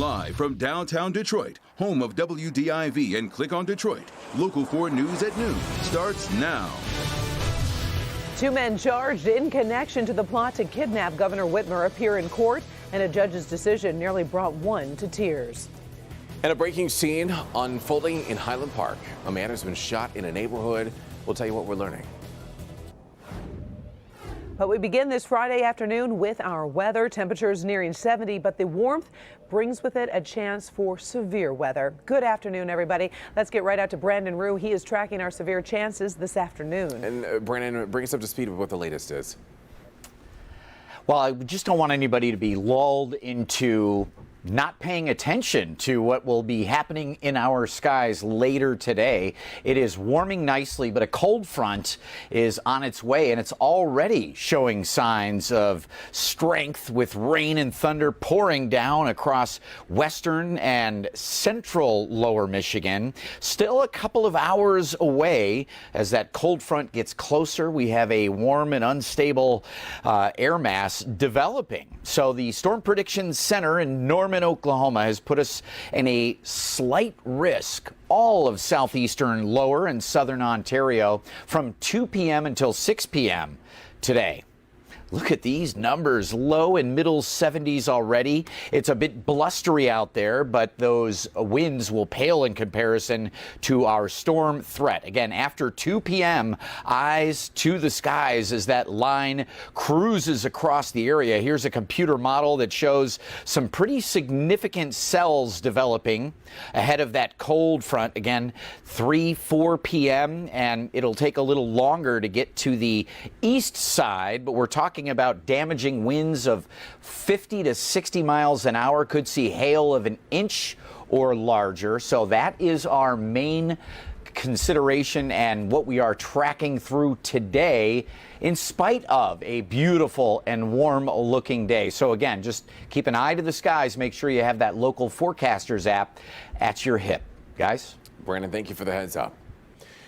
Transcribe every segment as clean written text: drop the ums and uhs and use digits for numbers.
Live from downtown Detroit, home of WDIV and Click on Detroit, Local 4 News at noon starts now. 2 men charged in connection to the plot to kidnap Governor Whitmer appear in court, and a judge's decision nearly brought one to tears. And a breaking scene unfolding in Highland Park. A man has been shot in a neighborhood. We'll tell you what we're learning. But we begin this Friday afternoon with our weather. Temperatures nearing 70, but the warmth brings with it a chance for severe weather. Good afternoon, everybody. Let's get right out to Brandon Rue. He is tracking our severe chances this afternoon. And Brandon, bring us up to speed with what the latest is. Well, I just don't want anybody to be lulled into not paying attention to what will be happening in our skies later today. It is warming nicely, but a cold front is on its way, and it's already showing signs of strength with rain and thunder pouring down across western and central lower Michigan. Still a couple of hours away as that cold front gets closer. We have a warm and unstable air mass developing. So the Storm Prediction Center in Norman, Oklahoma has put us in a slight risk all of southeastern lower and southern Ontario from 2 p.m. until 6 p.m. today. Look at these numbers, low and middle 70s already. It's a bit blustery out there, but those winds will pale in comparison to our storm threat. Again, after 2 p.m., eyes to the skies as that line cruises across the area. Here's a computer model that shows some pretty significant cells developing ahead of that cold front. Again, 4 p.m., and it'll take a little longer to get to the east side, but we're talking about damaging winds of 50 to 60 miles an hour. Could see hail of an inch or larger. So that is our main consideration and what we are tracking through today, in spite of a beautiful and warm looking day. So again, just keep an eye to the skies. Make sure you have that local forecasters app at your hip. Guys? Brandon, thank you for the heads up.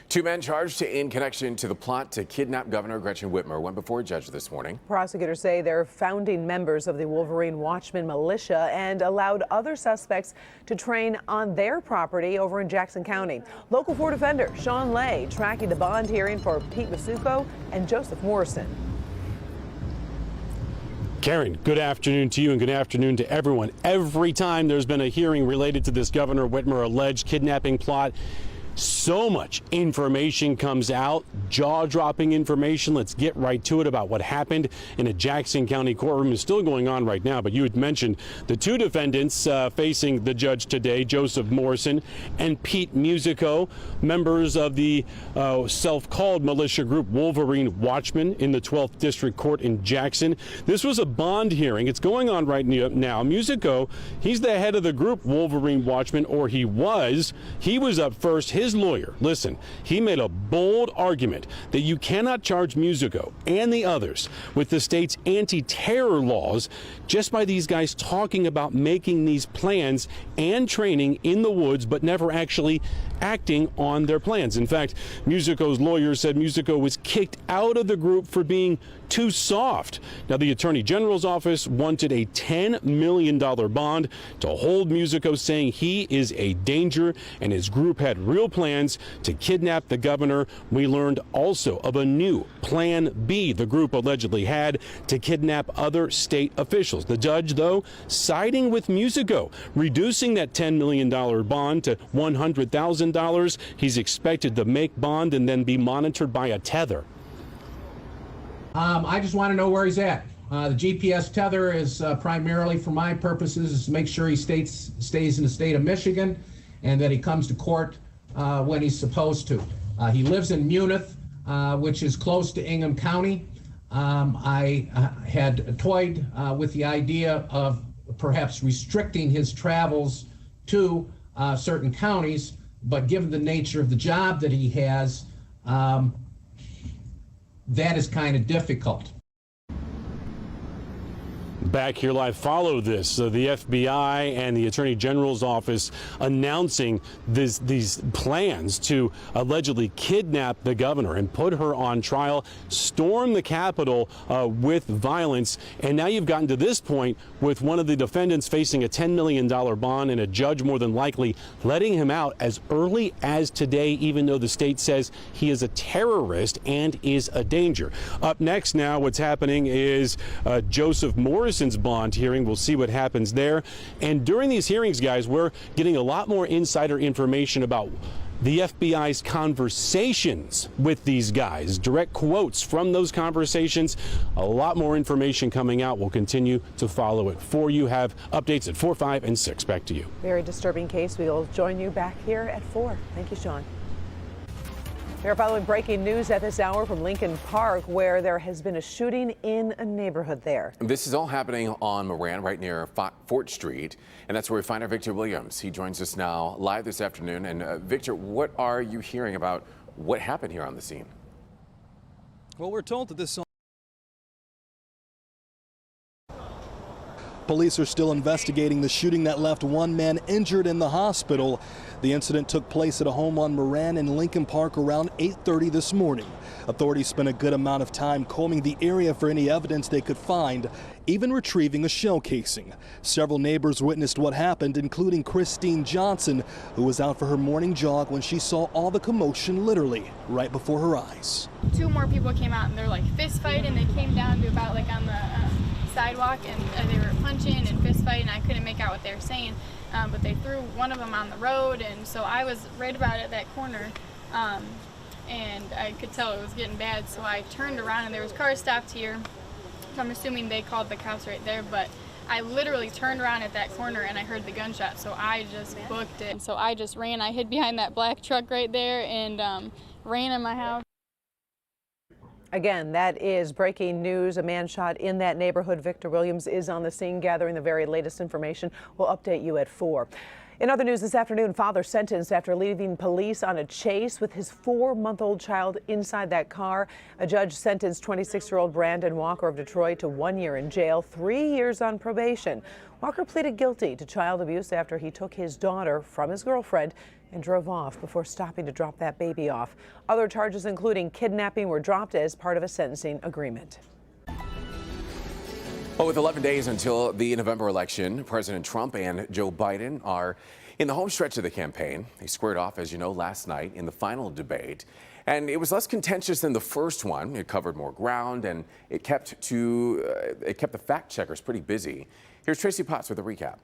2 men charged in connection to the plot to kidnap Governor Gretchen Whitmer went before a judge this morning. Prosecutors say they're founding members of the Wolverine Watchman militia and allowed other suspects to train on their property over in Jackson County. Local 4 defender Sean Lay tracking the bond hearing for Pete Masuko and Joseph Morrison. Karen, good afternoon to you and good afternoon to everyone. Every time there's been a hearing related to this Governor Whitmer alleged kidnapping plot, so much information comes out, jaw-dropping information. Let's get right to it about what happened in a Jackson County courtroom. Is still going on right now, but you had mentioned the 2 defendants facing the judge today, Joseph Morrison and Pete Musico, members of the self-called militia group Wolverine Watchmen in the 12th District Court in Jackson. This was a bond hearing. It's going on right now. Musico, he's the head of the group Wolverine Watchmen, or he was. He was up first. His lawyer, listen, he made a bold argument that you cannot charge Musico and the others with the state's anti-terror laws just by these guys talking about making these plans and training in the woods, but never actually acting on their plans. In fact, Musico's lawyer said Musico was kicked out of the group for being too soft. Now, the Attorney General's office wanted a $10 million bond to hold Musico, saying he is a danger and his group had real plans to kidnap the governor. We learned also of a new Plan B the group allegedly had to kidnap other state officials. The judge, though, siding with Musico, reducing that $10 million bond to $100,000. He's expected to make bond and then be monitored by a tether. I just want to know where he's at. The GPS tether is primarily, for my purposes, is to make sure he stays in the state of Michigan and that he comes to court when he's supposed to. He lives in Munith, which is close to Ingham County. I had toyed with the idea of perhaps restricting his travels to certain counties, but given the nature of the job that he has, that is kind of difficult. Back here live, follow this. The FBI and the Attorney General's office announcing these plans to allegedly kidnap the governor and put her on trial, storm the Capitol with violence. And now you've gotten to this point with one of the defendants facing a $10 million bond and a judge more than likely letting him out as early as today, even though the state says he is a terrorist and is a danger. Up next now, what's happening is Joseph Morrison's bond hearing. We'll see what happens there. And during these hearings, guys, we're getting a lot more insider information about the FBI's conversations with these guys, direct quotes from those conversations. A lot more information coming out. We'll continue to follow it for you. Have updates at 4, 5, and 6. Back to you. Very disturbing case. We'll join you back here at 4. Thank you, Sean. We are following breaking news at this hour from Lincoln Park, where there has been a shooting in a neighborhood there. This is all happening on Moran, right near Fort Street, and that's where we find our Victor Williams. He joins us now live this afternoon. And Victor, what are you hearing about what happened here on the scene? Well, we're told that this Police are still investigating the shooting that left one man injured in the hospital. The incident took place at a home on Moran in Lincoln Park around 8:30 this morning. Authorities spent a good amount of time combing the area for any evidence they could find, even retrieving a shell casing. Several neighbors witnessed what happened, including Christine Johnson, who was out for her morning jog when she saw all the commotion literally right before her eyes. 2 more people came out and they're like fist fighting. They came down to about like on the sidewalk and they were punching and fist fighting. I couldn't make out what they were saying, but they threw one of them on the road, and so I was right about at that corner, and I could tell it was getting bad, so I turned around and there was cars stopped here. So I'm assuming they called the cops right there, but I literally turned around at that corner and I heard the gunshot, so I just booked it. So I just ran. I hid behind that black truck right there and ran in my house. Again, that is breaking news. A man shot in that neighborhood. Victor Williams is on the scene gathering the very latest information. We'll update you at 4. In other news this afternoon, father sentenced after leaving police on a chase with his 4-month-old child inside that car. A judge sentenced 26-year-old Brandon Walker of Detroit to 1 year in jail, 3 years on probation. Walker pleaded guilty to child abuse after he took his daughter from his girlfriend and drove off before stopping to drop that baby off. Other charges, including kidnapping, were dropped as part of a sentencing agreement. Well, with 11 days until the November election, President Trump and Joe Biden are in the home stretch of the campaign. They squared off, as you know, last night in the final debate. And it was less contentious than the first one. It covered more ground, and it kept the fact checkers pretty busy. Here's Tracy Potts with a recap.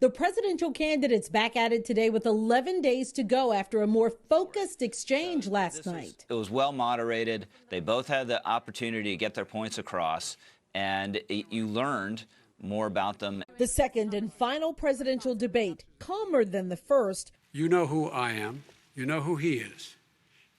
The presidential candidates back at it today with 11 days to go after a more focused exchange last night. It was well moderated. They both had the opportunity to get their points across, and you learned more about them. The second and final presidential debate, calmer than the first. You know who I am. You know who he is.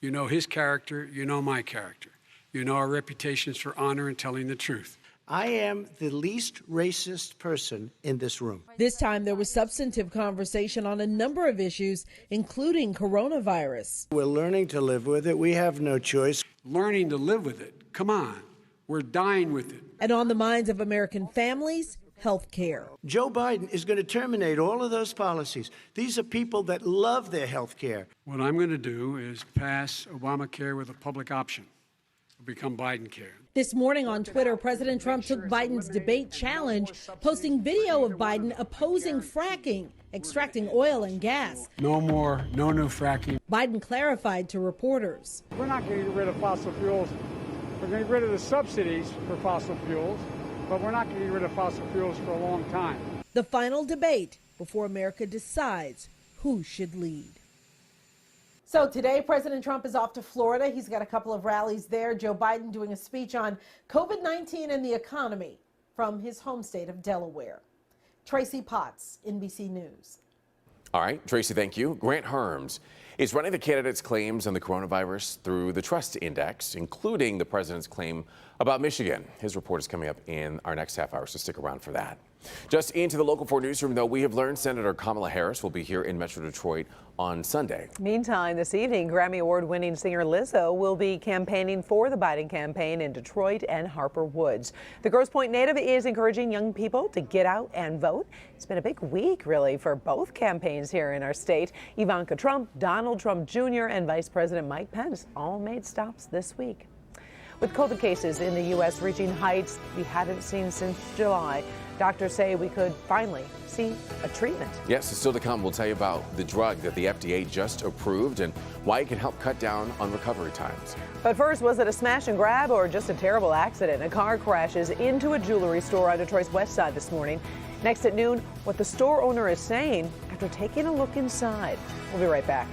You know his character. You know my character. You know our reputations for honor and telling the truth. I am the least racist person in this room. This time there was substantive conversation on a number of issues, including coronavirus. We're learning to live with it. We have no choice. Learning to live with it. Come on. We're dying with it. And on the minds of American families, health care. Joe Biden is going to terminate all of those policies. These are people that love their health care. What I'm going to do is pass Obamacare with a public option. It'll become Biden care. This morning on Twitter, President Trump took Biden's debate challenge, posting video of Biden opposing fracking, extracting oil and gas. No new fracking. Biden clarified to reporters. We're not going to get rid of fossil fuels. We're going to get rid of the subsidies for fossil fuels, but we're not going to get rid of fossil fuels for a long time. The final debate before America decides who should lead. So today, President Trump is off to Florida. He's got a couple of rallies there. Joe Biden doing a speech on COVID-19 and the economy from his home state of Delaware. Tracy Potts, NBC News. All right, Tracy, thank you. Grant Herms is running the candidates' claims on the coronavirus through the Trust Index, including the president's claim about Michigan. His report is coming up in our next half hour, so stick around for that. Just into the Local 4 newsroom, though, we have learned Senator Kamala Harris will be here in Metro Detroit on Sunday. Meantime, this evening, Grammy Award-winning singer Lizzo will be campaigning for the Biden campaign in Detroit and Harper Woods. The Grosse Pointe native is encouraging young people to get out and vote. It's been a big week, really, for both campaigns here in our state. Ivanka Trump, Donald Trump Jr., and Vice President Mike Pence all made stops this week. With COVID cases in the U.S. reaching heights we haven't seen since July, doctors say we could finally see a treatment. Yes, so still to come, we'll tell you about the drug that the FDA just approved and why it can help cut down on recovery times. But first, was it a smash and grab or just a terrible accident? A car crashes into a jewelry store on Detroit's west side this morning. Next at noon, what the store owner is saying after taking a look inside. We'll be right back.